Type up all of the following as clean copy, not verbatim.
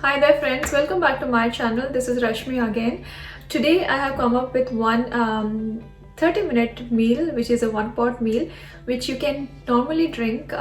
Hi there friends, welcome back to my channel. This is Rashmi again. Today I have come up with one 30-minute meal, which is a one pot meal which you can normally drink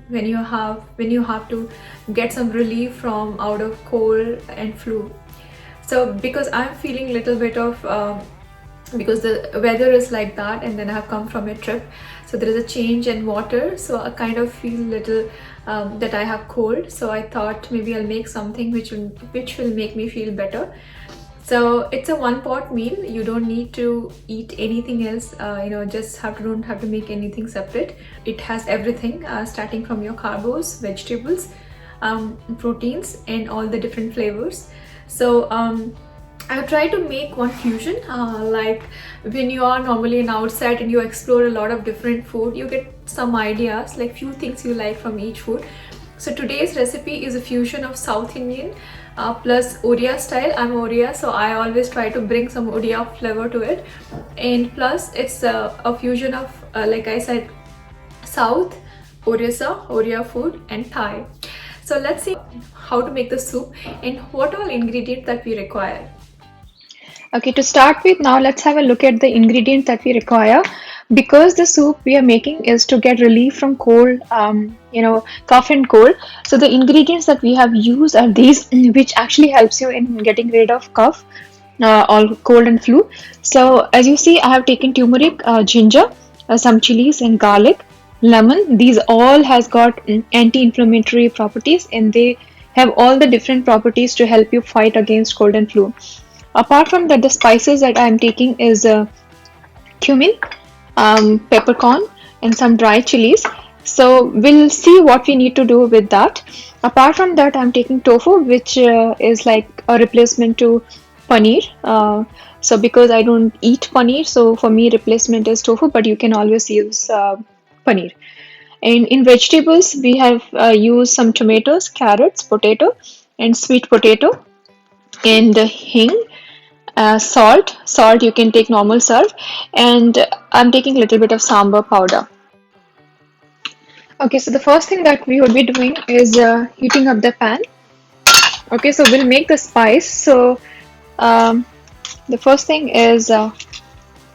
when you have to get some relief from out of cold and flu. So because I'm feeling a little bit of because the weather is like that, and then I have come from a trip, so there is a change in water, so I kind of feel little that I have cold. So I thought maybe I'll make something which will make me feel better. So it's a one pot meal. You don't need to eat anything else, just don't have to make anything separate. It has everything, starting from your carbs, vegetables, proteins, and all the different flavors. So I try to make one fusion, like when you are normally an outside and you explore a lot of different food, you get some ideas, like few things you like from each food. So today's recipe is a fusion of South Indian plus Oriya style. I'm Oriya, so I always try to bring some Oriya flavor to it. And plus it's a fusion of, like I said, South, Orissa, Oriya food and Thai. So let's see how to make the soup and what all ingredients that we require. Okay, to start with, now let's have a look at the ingredients that we require. Because the soup we are making is to get relief from cold, cough and cold. So the ingredients that we have used are these, which actually helps you in getting rid of cough, or cold and flu. So as you see, I have taken turmeric, ginger, some chilies and garlic, lemon. These all has got anti-inflammatory properties, and they have all the different properties to help you fight against cold and flu. Apart from that, the spices that I'm taking is cumin, peppercorn, and some dry chilies. So we'll see what we need to do with that. Apart from that, I'm taking tofu, which is like a replacement to paneer. So because I don't eat paneer, so for me replacement is tofu, but you can always use paneer. And in vegetables, we have used some tomatoes, carrots, potato, and sweet potato, and hing, salt you can take normal salt, and I'm taking a little bit of sambar powder. Okay, so the first thing that we will be doing is heating up the pan. Okay, so we'll make the spice. So um, the first thing is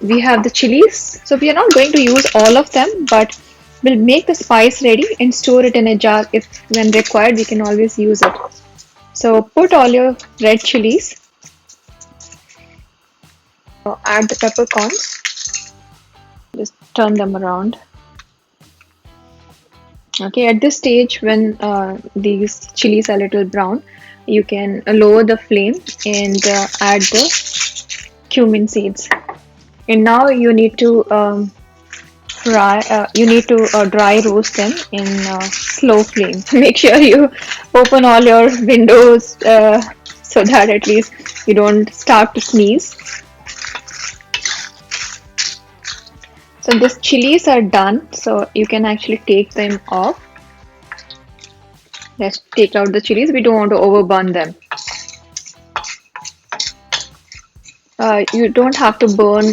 we have the chilies. So we are not going to use all of them, but we'll make the spice ready and store it in a jar. If when required, we can always use it. So put all your red chilies, add the peppercorns, just turn them around. Okay, at this stage, when these chilies are a little brown, you can lower the flame and add the cumin seeds. And now you need to dry roast them in slow flame. Make sure you open all your windows so that at least you don't start to sneeze. So these chilies are done, so you can actually take them off. Let's take out the chilies. We don't want to overburn them. You don't have to burn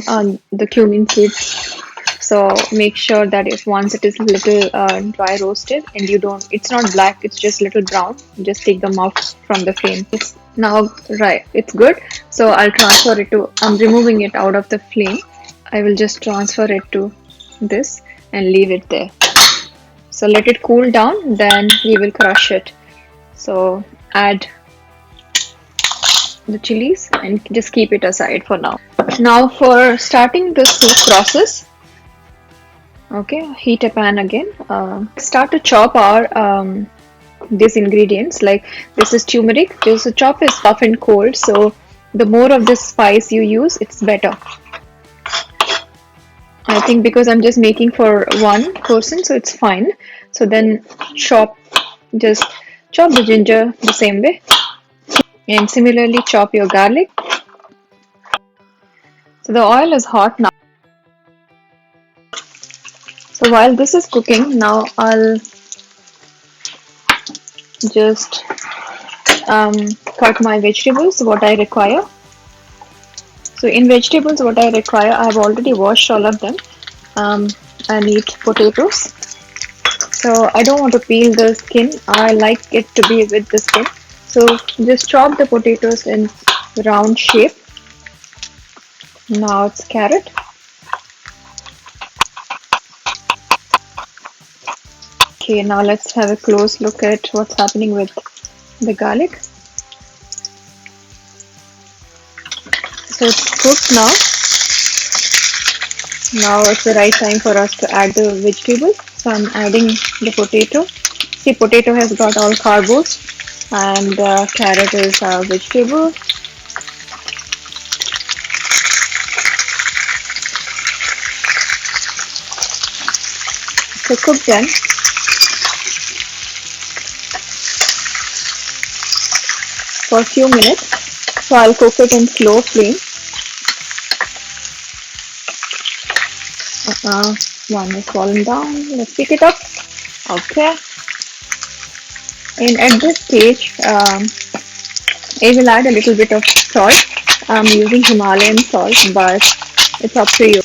the cumin seeds. So make sure that if once it is a little dry roasted and you don't, it's not black, it's just little brown. Just take them out from the flame. It's now right. It's good. So I'll transfer it to. I'm removing it out of the flame. I will just transfer it to this and leave it there. So let it cool down, then we will crush it. So add the chilies and just keep it aside for now. Now for starting the soup process, okay, heat a pan again. Start to chop our these ingredients. Like this is turmeric. Just the chop is tough and cold, so the more of this spice you use, it's better. I think because I'm just making for one person, so it's fine. So then just chop the ginger the same way, and similarly chop your garlic. So the oil is hot now. So while this is cooking, now I'll just cut my vegetables, what I require. So in vegetables, what I require, I have already washed all of them. I need potatoes. So I don't want to peel the skin. I like it to be with the skin. So just chop the potatoes in round shape. Now it's carrot. Okay, now let's have a close look at what's happening with the garlic. So it's cooked now. Now it's the right time for us to add the vegetables. So I'm adding the potato. See, potato has got all carbs and carrot is a vegetable. So cook them for a few minutes. So I'll cook it in slow flame. One is fallen down. Let's pick it up. Okay. And at this stage, I will add a little bit of salt. I'm using Himalayan salt, but it's up to you.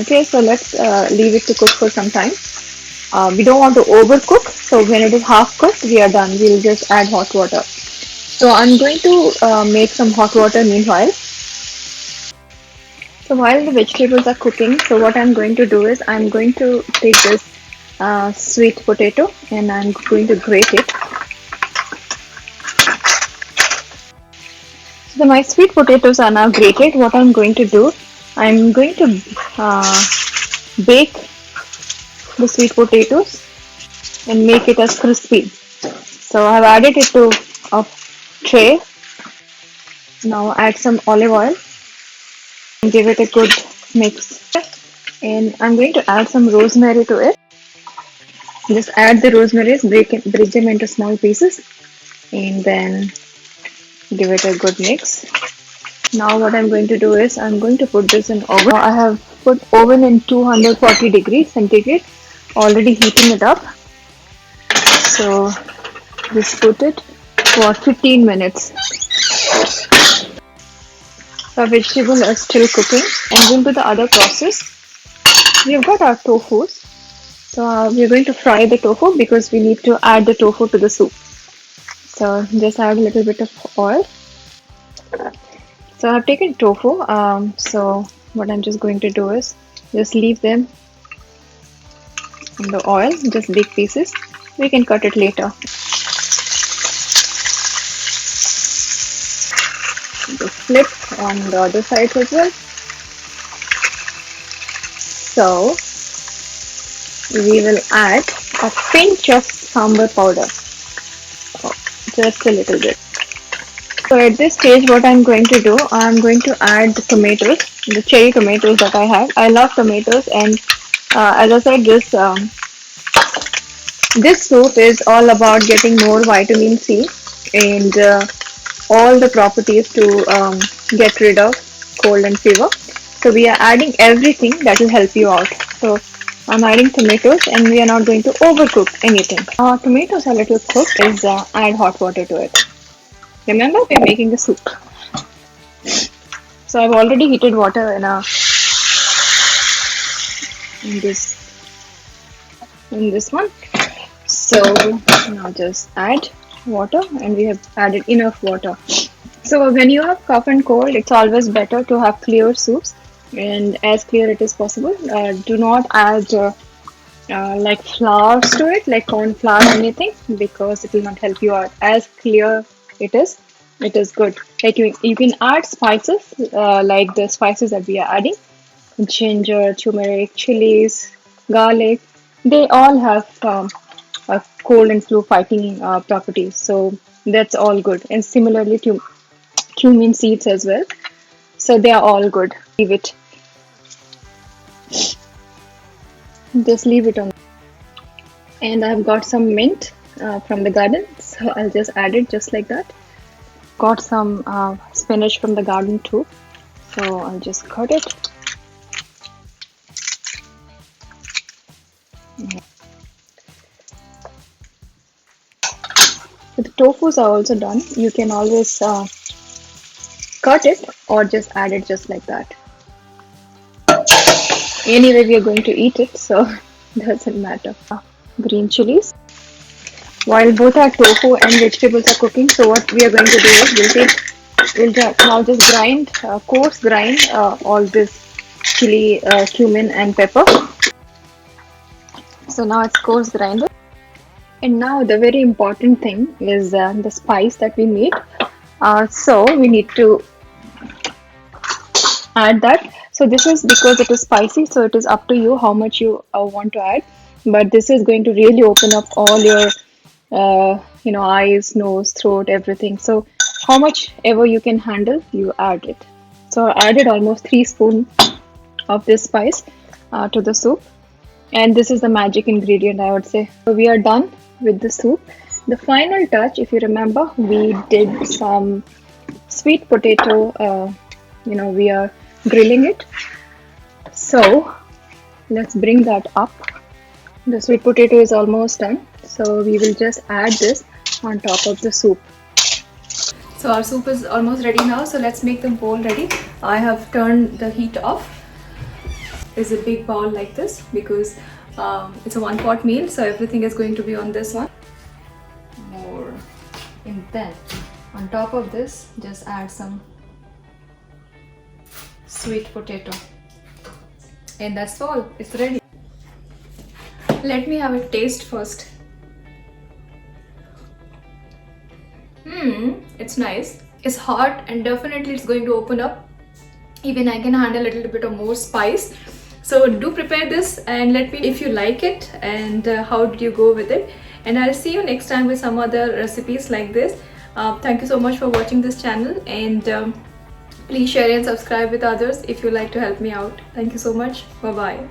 Okay, so let's leave it to cook for some time. We don't want to overcook, so when it is half cooked, we are done. We'll just add hot water. So I'm going to make some hot water meanwhile. So while the vegetables are cooking, so what I'm going to do is I'm going to take this sweet potato and I'm going to grate it. So my sweet potatoes are now grated. What I'm going to do, I'm going to bake the sweet potatoes and make it as crispy. So I've added it to a tray. Now add some olive oil and give it a good mix. And I'm going to add some rosemary to it. Just add the rosemary, break them into small pieces, and then give it a good mix. Now what I'm going to do is I'm going to put this in oven. I have put oven in 240 degrees centigrade, already heating it up. So just put it for 15 minutes. The vegetables are still cooking. And into the other process, we've got our tofu. So we're going to fry the tofu because we need to add the tofu to the soup. So just add a little bit of oil. So I've taken tofu. So what I'm just going to do is just leave them in the oil, just big pieces. We can cut it later. Just flip on the other side as well. So we will add a pinch of sambar powder, just a little bit. So at this stage, what I'm going to do, I'm going to add the tomatoes, the cherry tomatoes that I have. I love tomatoes, and as I said, this soup is all about getting more vitamin C and all the properties to get rid of cold and fever. So we are adding everything that will help you out. So I'm adding tomatoes and we are not going to overcook anything. Tomatoes are a little cooked, is add hot water to it. Remember, we're making the soup. So I've already heated water in this one. So now just add water, and we have added enough water. So when you have cough and cold, it's always better to have clear soups, and as clear it is possible. Do not add like flours to it, like corn flour or anything, because it will not help you out. As clear it is good. Like you can add spices, like the spices that we are adding: ginger, turmeric, chilies, garlic. They all have cold and flu fighting properties, so that's all good. And similarly to cumin seeds as well, so they are all good. Just leave it on. And I've got some mint from the garden, so I'll just add it just like that. Got some spinach from the garden too, so I'll just cut it. So the tofus are also done. You can always cut it or just add it just like that. Anyway, we are going to eat it, so doesn't matter. Green chilies. while both our tofu and vegetables are cooking. So what we are going to do is now just grind, coarse grind all this chili, cumin and pepper. So now it's coarse grinded. And now the very important thing is the spice that we made. So we need to add that. So this is because it is spicy, so it is up to you how much you want to add. But this is going to really open up all your eyes, nose, throat, everything. So how much ever you can handle, you add it. So I added almost 3 spoons of this spice to the soup, and this is the magic ingredient, I would say. So we are done with the soup. The final touch, if you remember, we did some sweet potato. We are grilling it. So let's bring that up. The sweet potato is almost done, so we will just add this on top of the soup. So our soup is almost ready now, so let's make the bowl ready. I have turned the heat off. Is a big bowl like this because it's a one-pot meal, so everything is going to be on this one. More, and then on top of this, just add some sweet potato, and that's all. It's ready. Let me have a taste first. It's nice. It's hot and definitely it's going to open up. Even I can handle a little bit of more spice. So do prepare this and let me know if you like it and how did you go with it. And I'll see you next time with some other recipes like this. Thank you so much for watching this channel, and please share and subscribe with others if you like to help me out. Thank you so much. Bye bye.